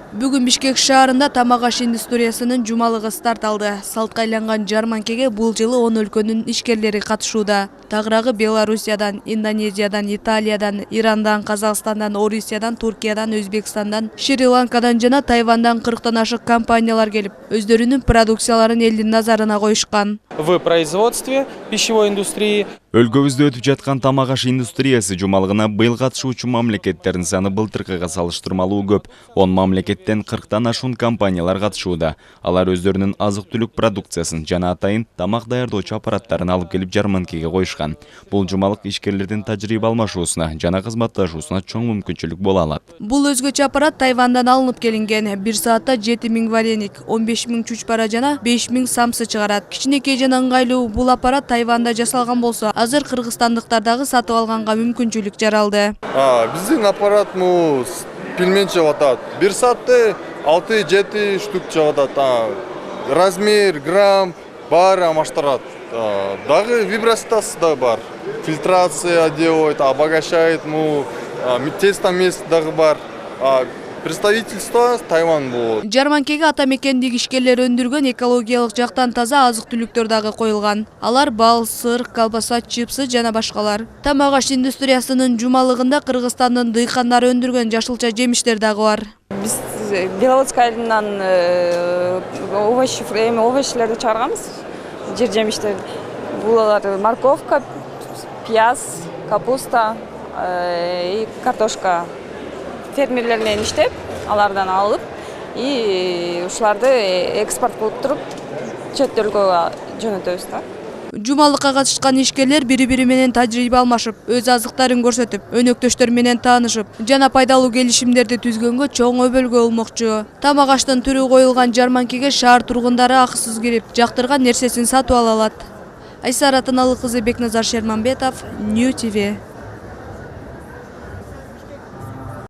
Бүгүн Бишкек шаарында тамак аш индустриясынын жумалыгы старт алды. Салтка айланган жарманкеге бул жылы 10 өлкөнүн ишкерлери катышууда. Тагыраагы Белоруссиядан, Индонезиядан, Италиядан, Ирандан, Казакстандан, Орусиядан, Туркиядан, Өзбекстандан, Шри-Ланкадан жана Тайвандан 40тан ашык компаниялар келип, өздөрүнүн продукцияларын элдин назарына коюшкан. В производстве пищевой индустрии. Өлкөбүздө өтүп жаткан тамак аш индустриясы жумалыгына быйыл катышуучу мамлекеттердин саны былтыркыга салыштырмалуу көп. 10 мамлекеттен 40тан ашуун компаниялар катышууда. Алар өздөрүнүн азык-түлүк продукциясын жана атайын тамак даярдоочу аппараттарын алып келип жарманкеге коюшкан. Бул жумалык ишкерлердин тажрыйба алмашуусуна жана кызматташуусуна чоң мүмкүнчүлүк боло алат. Бул өзгөчө аппарат Тайвандан алынып келинген. 1 саатта 7000 вареник, 15000 чучпара жана 5000 самсы чыгарат. Кичинекей жана ыңгайлуу бул аппарат Тайванда жасалган болсо, азыр кыргызстандыктар дагы сатып алганга мүмкүнчүлүк жаралды. Биздин аппарат пельмен чыгып атат. 1 саатта 6-7 штук чыгып атат. Размер, грамм баары алмаштырат. Дагы вибрациясы да бар. Фильтрация делает, обогащает, тесто мест дагы бар. Представительство Тайвань болот. Жарманкеге ата мекендик ишкерлер өндүргөн экологиялык жактан таза азык-түлүктөр дагы коюлган. Алар бал, сыр, колбаса, чипсы жана башкалар. Тамак аш индустриясынын жумалыгында Кыргызстандын дыйкандары өндүргөн жашылча жемиштер дагы бар. Биз Беловодская айылынан овощлерди чыгарганбыз. Жер жемиштер. Булар морковка, пияз, капуста, картошка. Фермерлер менен иштеп, алардан алып, ушуларды экспорт кылып туруп, чет өлкөгө жөнөтөбүз да. Жумалыкка катышкан ишкерлер бири-бири менен тажрыйба алмашып, өз азыктарын көрсөтүп, өнөктөштөр менен таанышып, жана пайдалуу келишимдерди түзгөнгө чоң өбөлгө болмокчу. Тамак аштын түрү коюлган жарманкеге шаар тургундары акысыз кирип, жактырган нерсесин сатып ала алат. Айсара Тыналык кызы, Бекназар Шерманбетов, Нью ТВ.